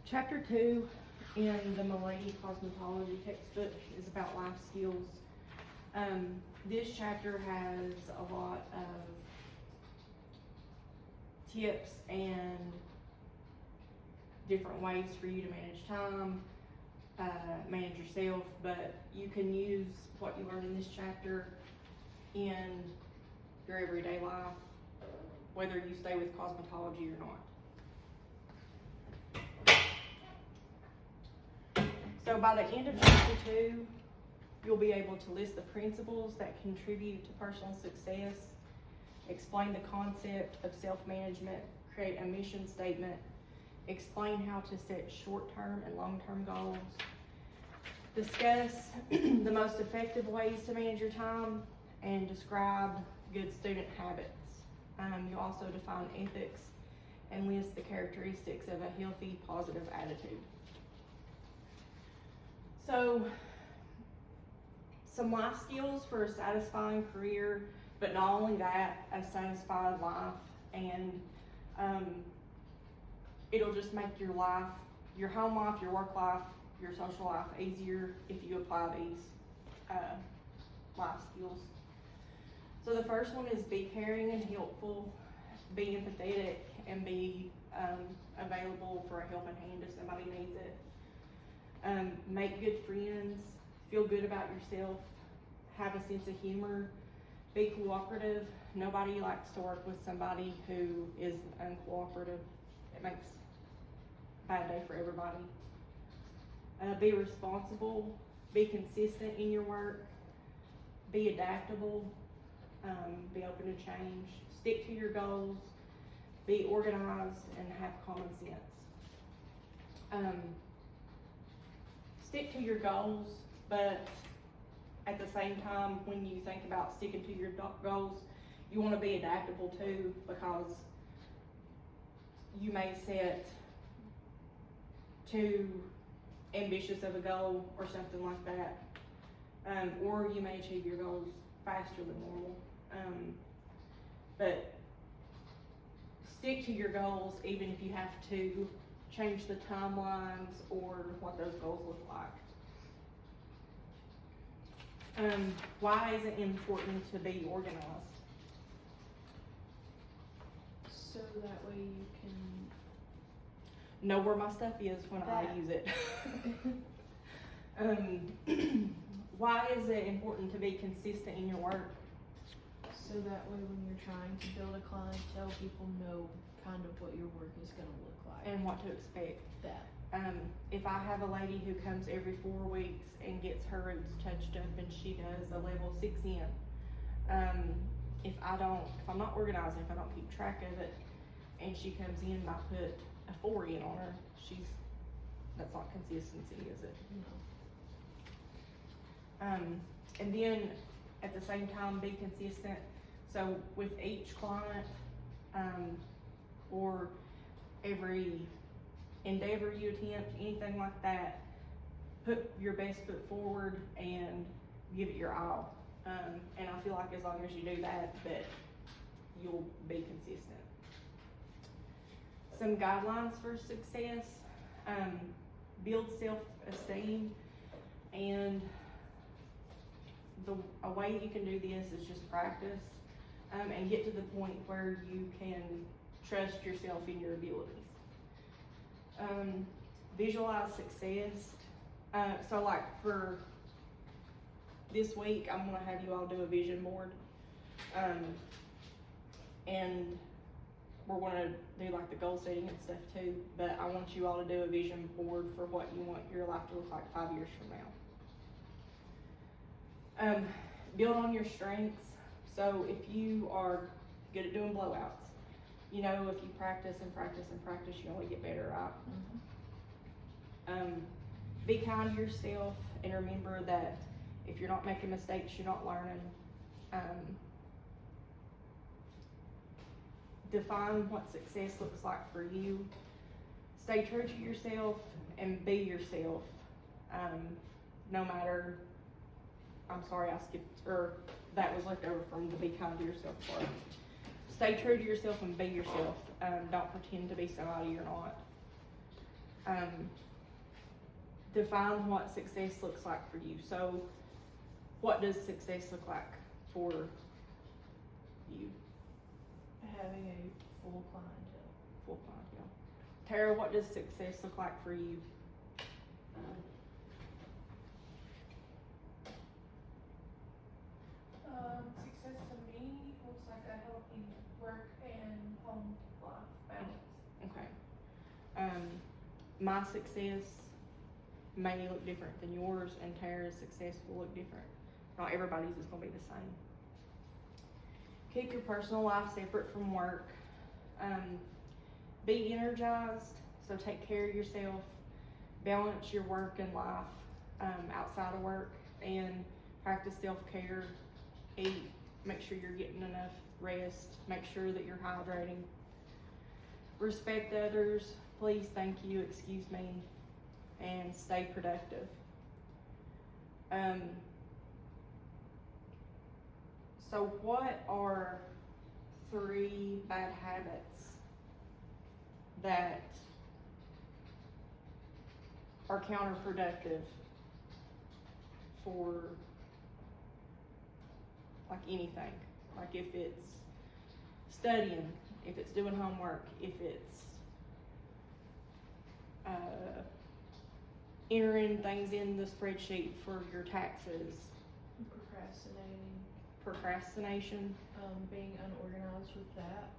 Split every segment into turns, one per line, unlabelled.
Chapter 2 in the Milady Cosmetology textbook is about life skills. This chapter has a lot of tips and different ways for you to manage time, manage yourself, but you can use what you learn in this chapter in your everyday life, whether you stay with cosmetology or not. So by the end of chapter 2, you'll be able to list the principles that contribute to personal success, explain the concept of self-management, create a mission statement, explain how to set short-term and long-term goals, discuss the most effective ways to manage your time, and describe good student habits. You'll also define ethics and list the characteristics of a healthy, positive attitude. So, some life skills for a satisfying career, but not only that, a satisfied life, and it'll just make your life, your home life, your work life, your social life easier if you apply these life skills. So the first one is be caring and helpful, be empathetic, and be available for a helping hand if somebody needs it. Make good friends, feel good about yourself, have a sense of humor, be cooperative. Nobody likes to work with somebody who is uncooperative. It makes a bad day for everybody. Be responsible, be consistent in your work, be adaptable, be open to change, stick to your goals, be organized, and have common sense. Stick to your goals, but at the same time, when you think about sticking to your goals, you want to be adaptable too, because you may set too ambitious of a goal or something like that, or you may achieve your goals faster than normal. But stick to your goals even if you have to change the timelines or what those goals look like. Why is it important to be organized?
So that way you can
know where my stuff is when I use it. Why is it important to be consistent in your work?
So that way when you're trying to build a clientele, people know kind of what your work is going to look like.
And what to expect.
That.
If I have a lady who comes every 4 weeks and gets her roots touched up and she does a level 6 in, if I'm not organized, if I don't keep track of it, and she comes in and I put a 4 in on her, that's not consistency, is it?
No.
And then at the same time, be consistent. So with each client, or every endeavor you attempt, anything like that, put your best foot forward and give it your all. And I feel like as long as you do that you'll be consistent. Some guidelines for success: build self-esteem, and a way you can do this is just practice, and get to the point where you can trust yourself in your abilities. Visualize success. So like for this week, I'm gonna have you all do a vision board, and we're gonna do like the goal setting and stuff too, but I want you all to do a vision board for what you want your life to look like 5 years from now. Build on your strengths. So if you are good at doing blowouts, if you practice and practice and practice, you only get better, right?
Mm-hmm.
Be kind to yourself, and remember that if you're not making mistakes, you're not learning. Define what success looks like for you. Stay true to yourself and be yourself. No matter, I'm sorry, that was left over from the be kind to yourself part. Stay true to yourself and be yourself. Don't pretend to be somebody you're not. Define what success looks like for you. So, what does success look like for you?
Having a full clientele.
Full clientele. Tara, what does success look like for you?
Success to me looks like a healthy work and home life balance.
Okay. My success may look different than yours, and Tara's success will look different. Not everybody's is gonna be the same. Keep your personal life separate from work. Be energized, so take care of yourself. Balance your work and life outside of work, and practice self-care. Eat, make sure you're getting enough rest, make sure that you're hydrating. Respect others, please, thank you, excuse me, and stay productive. So what are 3 bad habits that are counterproductive for like anything? Like if it's studying, if it's doing homework, if it's entering things in the spreadsheet for your taxes. Procrastination.
Being unorganized with that,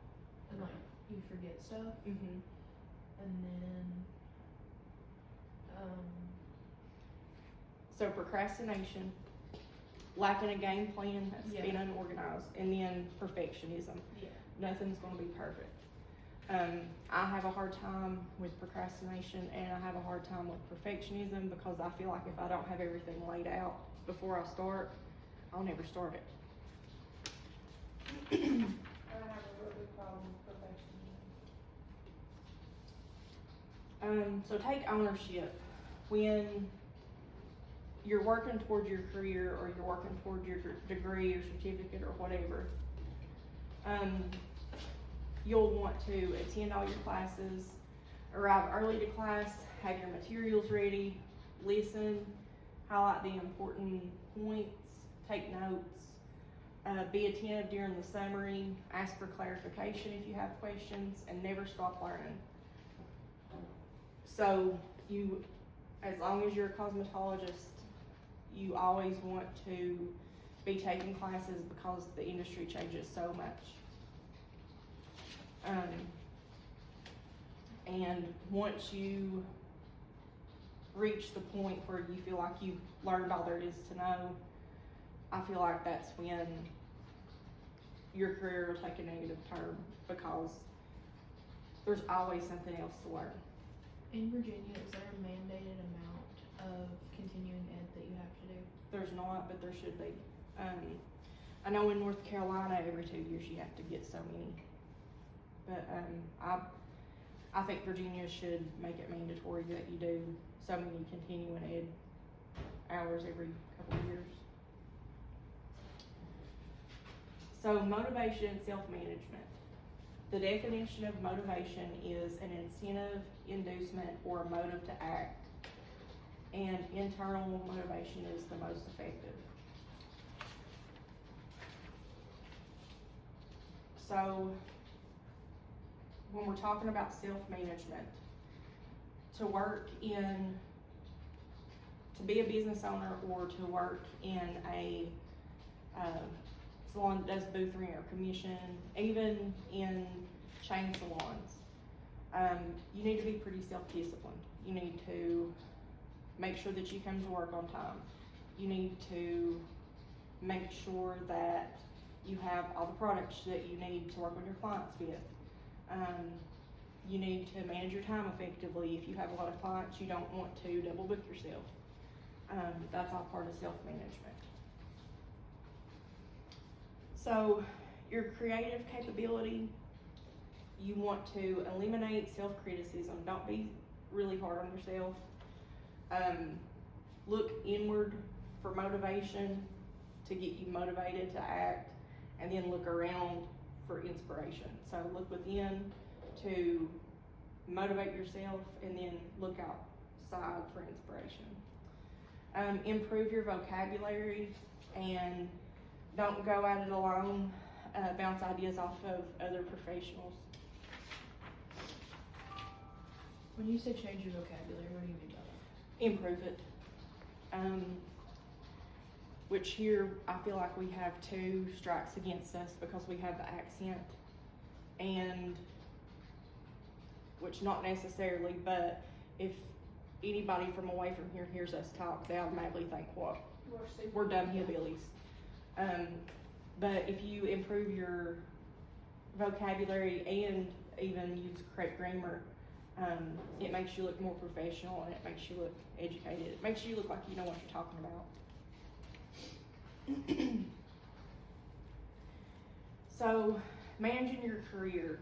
and like you forget stuff,
Mm-hmm.
and then
So procrastination, lacking a game plan, that's
Yeah.
being unorganized, and then perfectionism.
yeah,
Nothing's gonna be perfect. I have a hard time with procrastination, and I have a hard time with perfectionism because I feel like if I don't have everything laid out before I start, I'll never start it.
I have a real big problem with perfectionism.
So take ownership when you're working toward your career, or you're working toward your degree or certificate or whatever. You'll want to attend all your classes, arrive early to class, have your materials ready, listen, highlight the important points, take notes, be attentive during the summary, ask for clarification if you have questions, and never stop learning. So you, as long as you're a cosmetologist, you always want to be taking classes because the industry changes so much. And once you reach the point where you feel like you've learned all there is to know, I feel like that's when your career will take a negative turn, because there's always something else to learn.
in Virginia, is there a mandated amount of continuing ed that you have to do?
There's not, but there should be. I know in North Carolina, every 2 years you have to get so many. But I think Virginia should make it mandatory that you do so many continuing ed hours every couple of years. So motivation and self-management. The definition of motivation is an incentive, inducement, or a motive to act. And internal motivation is the most effective. So when we're talking about self-management, to be a business owner, or to work in a salon that does booth rent or commission, even in chain salons, you need to be pretty self-disciplined. You need to make sure that you come to work on time. You need to make sure that you have all the products that you need to work with your clients with. You need to manage your time effectively. If you have a lot of clients, you don't want to double book yourself. That's all part of self-management. So your creative capability, you want to eliminate self-criticism. Don't be really hard on yourself. Look inward for motivation to get you motivated to act, and then look around for inspiration. So look within to motivate yourself, and then look outside for inspiration. Improve your vocabulary and don't go at it alone. Bounce ideas off of other professionals.
When you say change your vocabulary, what do you mean by that?
Improve it. Which here I feel like we have two strikes against us because we have the accent, and which not necessarily, but if anybody from away from here hears us talk, they automatically think, what? We're dumb hillbillies. But if you improve your vocabulary and even use correct grammar, it makes you look more professional, and it makes you look educated. It makes you look like you know what you're talking about. So, managing your career.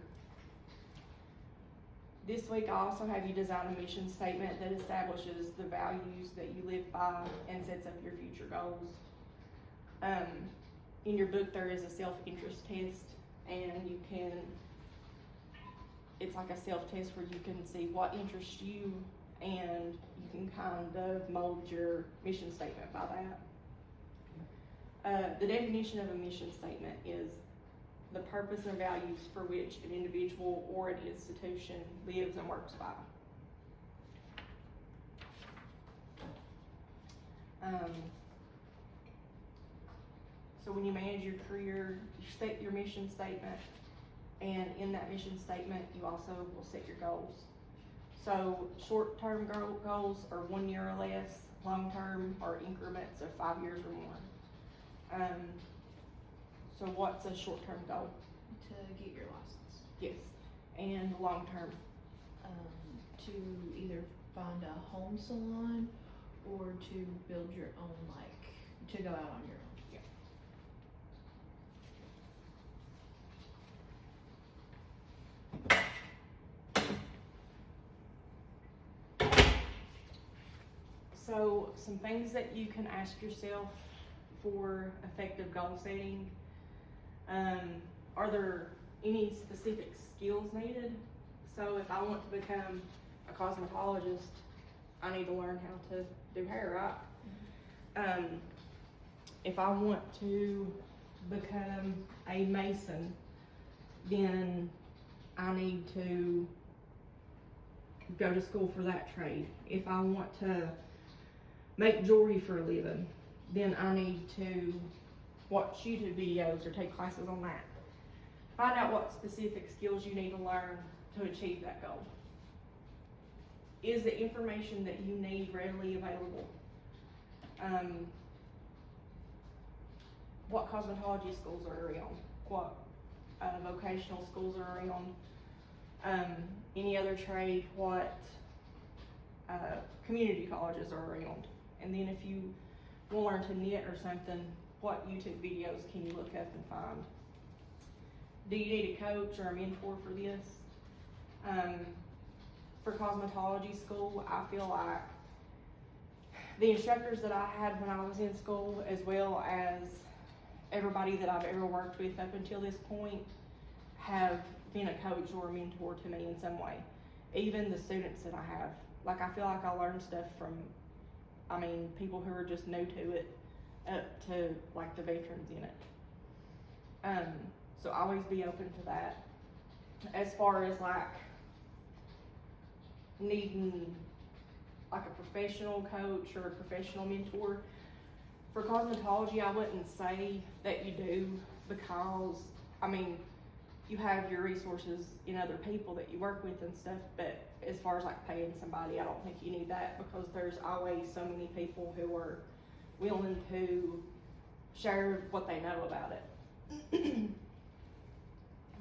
This week I also have you design a mission statement that establishes the values that you live by and sets up your future goals. In your book there is a self-interest test, and it's like a self-test where you can see what interests you, and you can kind of mold your mission statement by that. The definition of a mission statement is the purpose and values for which an individual or an institution lives and works by. So when you manage your career, you set your mission statement, and in that mission statement, you also will set your goals. So short-term goals are 1 year or less, long-term are increments of 5 years or more. So what's a short-term goal?
To get your license.
Yes. And long-term?
To either find a home salon or to build your own, to go out on your own. So some things that you can ask yourself for effective goal setting. Are there any specific skills needed? So if I want to become a cosmetologist, I need to learn how to do hair, right? If I want to become a mason, then I need to go to school for that trade. If I want to make jewelry for a living, then I need to watch YouTube videos or take classes on that. Find out what specific skills you need to learn to achieve that goal. Is the information that you need readily available? What cosmetology schools are around? What vocational schools are around? Any other trade? What community colleges are around? And then if you want to learn to knit or something, what YouTube videos can you look up and find? Do you need a coach or a mentor for this? For cosmetology school, I feel like the instructors that I had when I was in school, as well as everybody that I've ever worked with up until this point, have been a coach or a mentor to me in some way. Even the students that I have. I feel like I learned stuff from, people who are just new to it, up to the veterans in it. So always be open to that. As far as needing a professional coach or a professional mentor, for cosmetology I wouldn't say that you do, because you have your resources in other people that you work with and stuff, but as far as paying somebody, I don't think you need that, because there's always so many people who are willing to share what they know about it.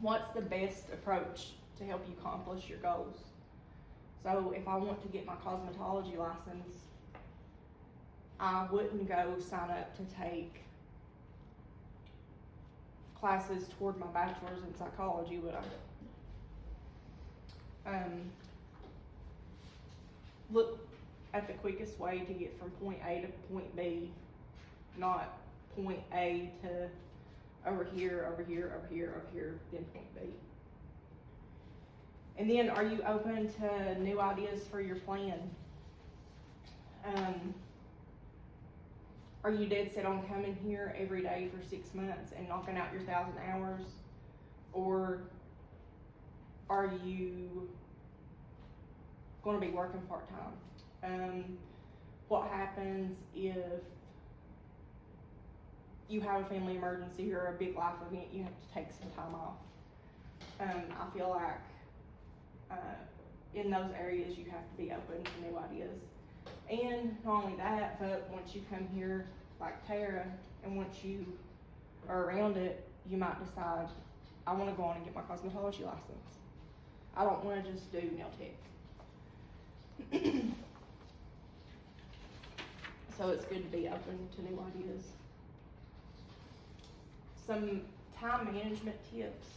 What's the best approach to help you accomplish your goals? So if I want to get my cosmetology license, I wouldn't go sign up to take classes toward my bachelor's in psychology, would I? Look at the quickest way to get from point A to point B, not point A to over here, over here, over here, over here, then point B. And then, are you open to new ideas for your plan? Are you dead set on coming here every day for 6 months and knocking out your 1,000 hours? Or are you gonna be working part-time? What happens if you have a family emergency or a big life event, you have to take some time off? I feel like in those areas you have to be open to new ideas. And not only that, but once you come here like Tara, and once you are around it, you might decide, I want to go on and get my cosmetology license. I don't want to just do nail tech. So it's good to be open to new ideas. Some time management tips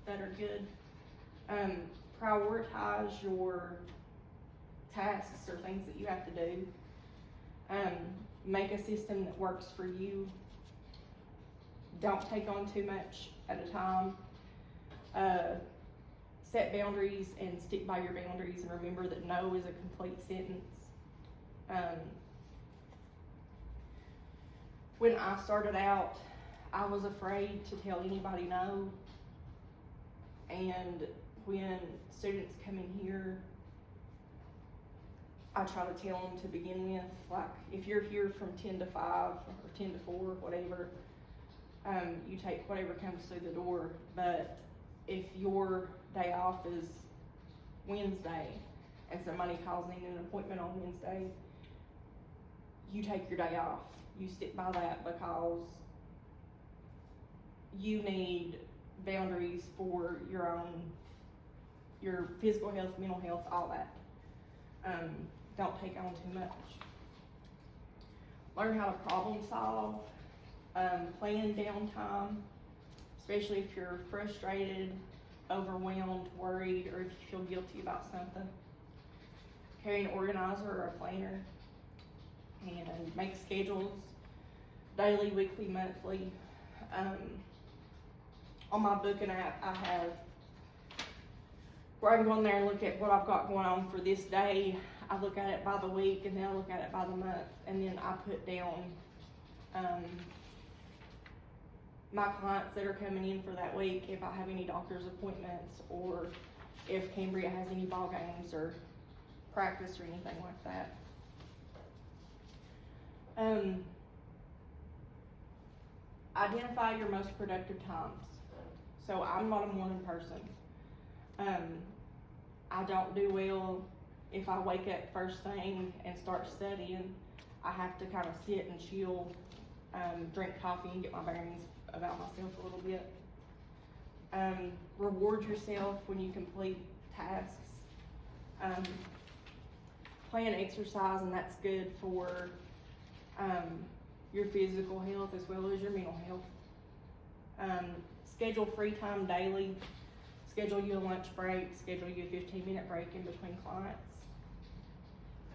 that are good. Prioritize your tasks or things that you have to do. Make a system that works for you. Don't take on too much at a time. Set boundaries and stick by your boundaries, and remember that no is a complete sentence. When I started out, I was afraid to tell anybody no, and when students come in here, I try to tell them to begin with, like, if you're here from 10 to 5 or 10 to 4, whatever, you take whatever comes through the door. But if your day off is Wednesday and somebody calls needing an appointment on Wednesday, you take your day off. You stick by that, because you need boundaries for your physical health, mental health, all that. Don't take on too much. Learn how to problem solve. Plan downtime, especially if you're frustrated, overwhelmed, worried, or if you feel guilty about something. Carry an organizer or a planner, and make schedules, daily, weekly, monthly. On my booking app, I have where I can go in there and look at what I've got going on for this day. I look at it by the week, and then I look at it by the month, and then I put down my clients that are coming in for that week, if I have any doctor's appointments, or if Cambria has any ball games or practice or anything like that. Identify your most productive times. So I'm not a morning person. I don't do well if I wake up first thing and start studying. I have to kind of sit and chill, drink coffee and get my bearings about myself a little bit. Reward yourself when you complete tasks. Plan exercise, and that's good for your physical health as well as your mental health. Schedule free time daily. Schedule you a lunch break. Schedule you a 15-minute break in between clients.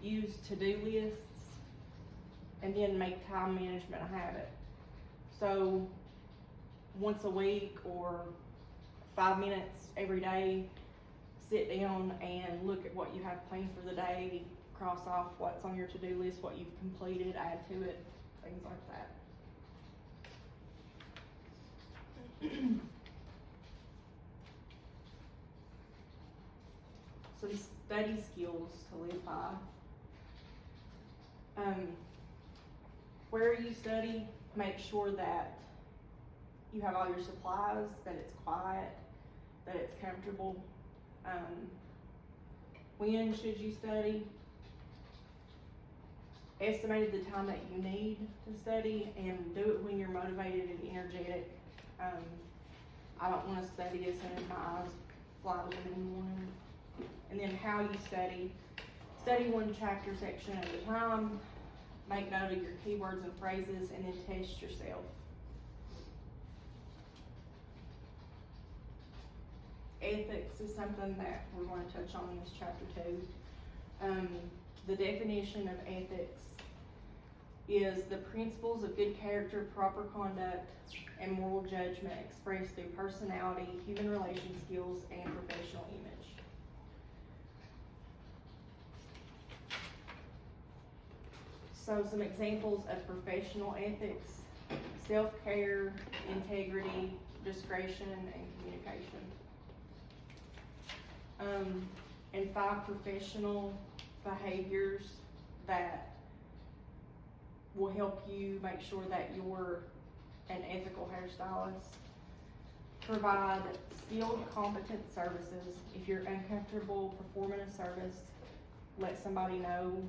Use to-do lists, and then make time management a habit. So once a week or 5 minutes every day, sit down and look at what you have planned for the day, cross off what's on your to-do list, what you've completed, add to it, things like that. Some study skills to live by. Where you study, make sure that you have all your supplies, that it's quiet, that it's comfortable. When should you study? Estimate the time that you need to study, and do it when you're motivated and energetic. I don't want to study as soon as my eyes fly open in the morning. And then how you study. Study one chapter section at a time. Make note of your keywords and phrases, and then test yourself. Ethics is something that we're going to touch on in this chapter too. The definition of ethics is the principles of good character, proper conduct, and moral judgment expressed through personality, human relation skills, and professional image. So some examples of professional ethics: self-care, integrity, discretion, and communication. And 5 professional behaviors that will help you make sure that you're an ethical hairstylist. Provide skilled, competent services. If you're uncomfortable performing a service, let somebody know.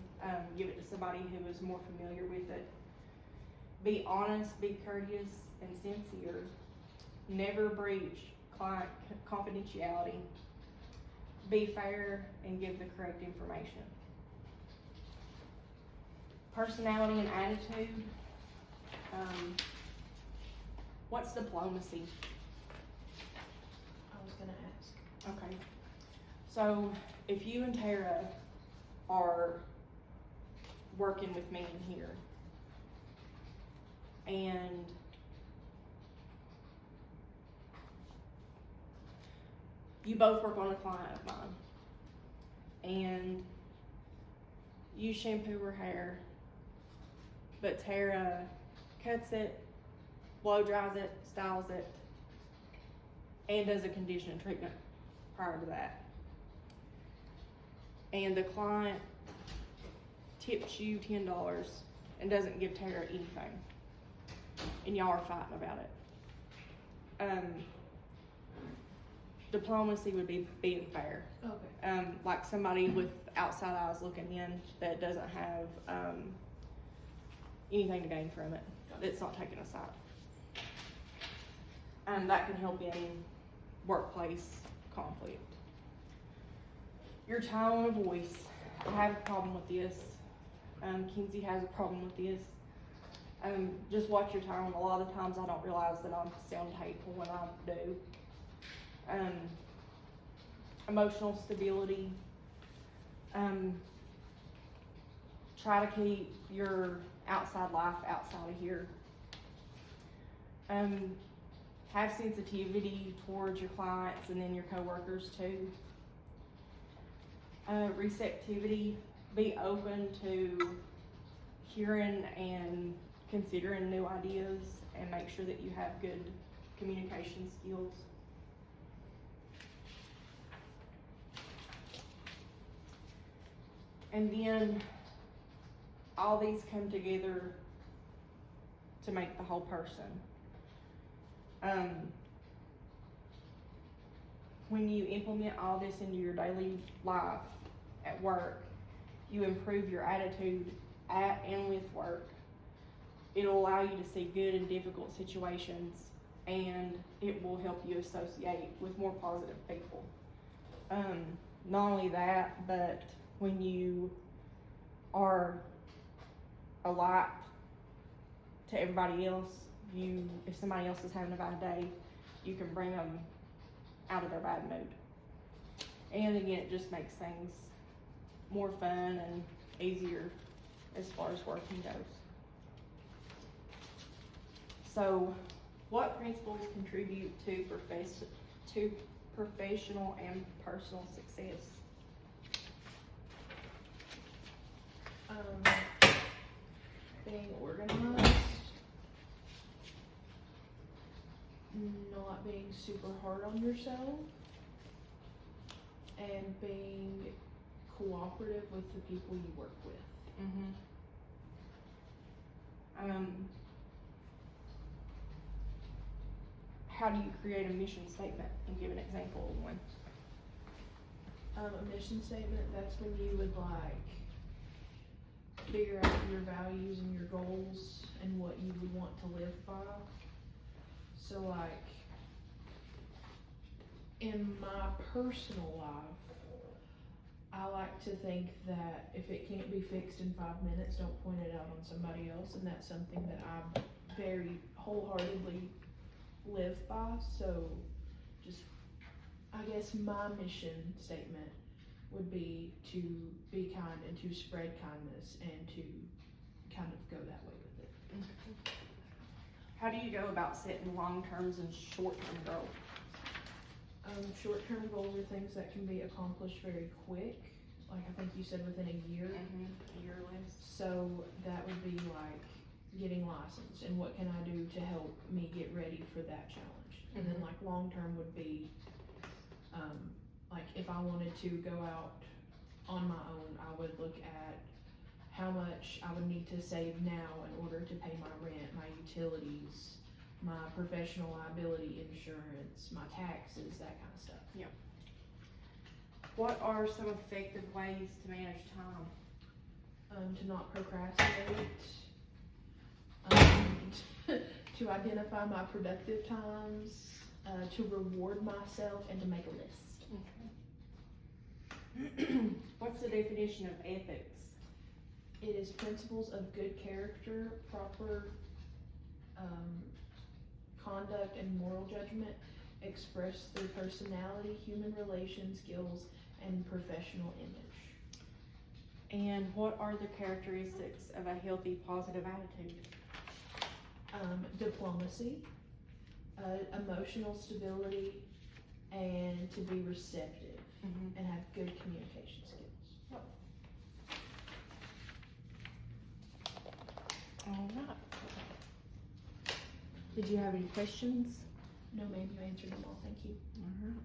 Give it to somebody who is more familiar with it. Be honest, be courteous, and sincere. Never breach client confidentiality. Be fair and give the correct information. Personality and attitude. What's diplomacy?
I was gonna ask.
Okay. So if you and Tara are working with me in here, and you both work on a client of mine, and you shampoo her hair, but Tara cuts it, blow dries it, styles it, and does a conditioning treatment prior to that. And the client tips you $10 and doesn't give Tara anything, and y'all are fighting about it. Diplomacy would be being fair.
Okay.
Like somebody with outside eyes looking in that doesn't have anything to gain from it. It's not taking a side. That can help in workplace conflict. Your tone of voice. I have a problem with this. Kinsey has a problem with this. Just watch your tone. A lot of times I don't realize that I'm sound hateful when I do. Emotional stability. Try to keep your outside life outside of here. Have sensitivity towards your clients and then your coworkers too. Receptivity. Be open to hearing and considering new ideas, and make sure that you have good communication skills. And then all these come together to make the whole person. When you implement all this into your daily life at work, you improve your attitude at and with work. It'll allow you to see good in difficult situations, and it will help you associate with more positive people. Not only that, but when you are a light to everybody else, if somebody else is having a bad day, you can bring them out of their bad mood. And again, it just makes things more fun and easier as far as working goes. So, what principles contribute to professional and personal success?
Being organized, not being super hard on yourself, and being cooperative with the people you work with.
How do you create a mission statement, and give an example of one?
A mission statement, that's when you would figure out your values and your goals and what you would want to live by. So in my personal life, I like to think that if it can't be fixed in 5 minutes, don't point it out on somebody else, and that's something that I very wholeheartedly live by. So just, I guess my mission statement would be to be kind and to spread kindness and to kind of go that way with it.
How do you go about setting long-term and short-term goals?
Short-term goals are things that can be accomplished very quick. like I think you said within a year.
A year or less.
So that would be like getting licensed and what can I do to help me get ready for that challenge. And then like long term would be, like if I wanted to go out on my own, I would look at how much I would need to save now in order to pay my rent, my utilities, my professional liability insurance, my taxes, that kind of stuff.
What are some effective ways to manage time?
To not procrastinate, to identify my productive times, to reward myself, and to make a list.
What's the definition of ethics?
It is principles of good character, proper conduct, and moral judgment expressed through personality, human relations skills, and professional image.
And what are the characteristics of a healthy, positive attitude?
Diplomacy, emotional stability, and to be receptive and have good communication skills.
All right. Did you have any questions?
No, ma'am, you answered them all. Thank you.
All right.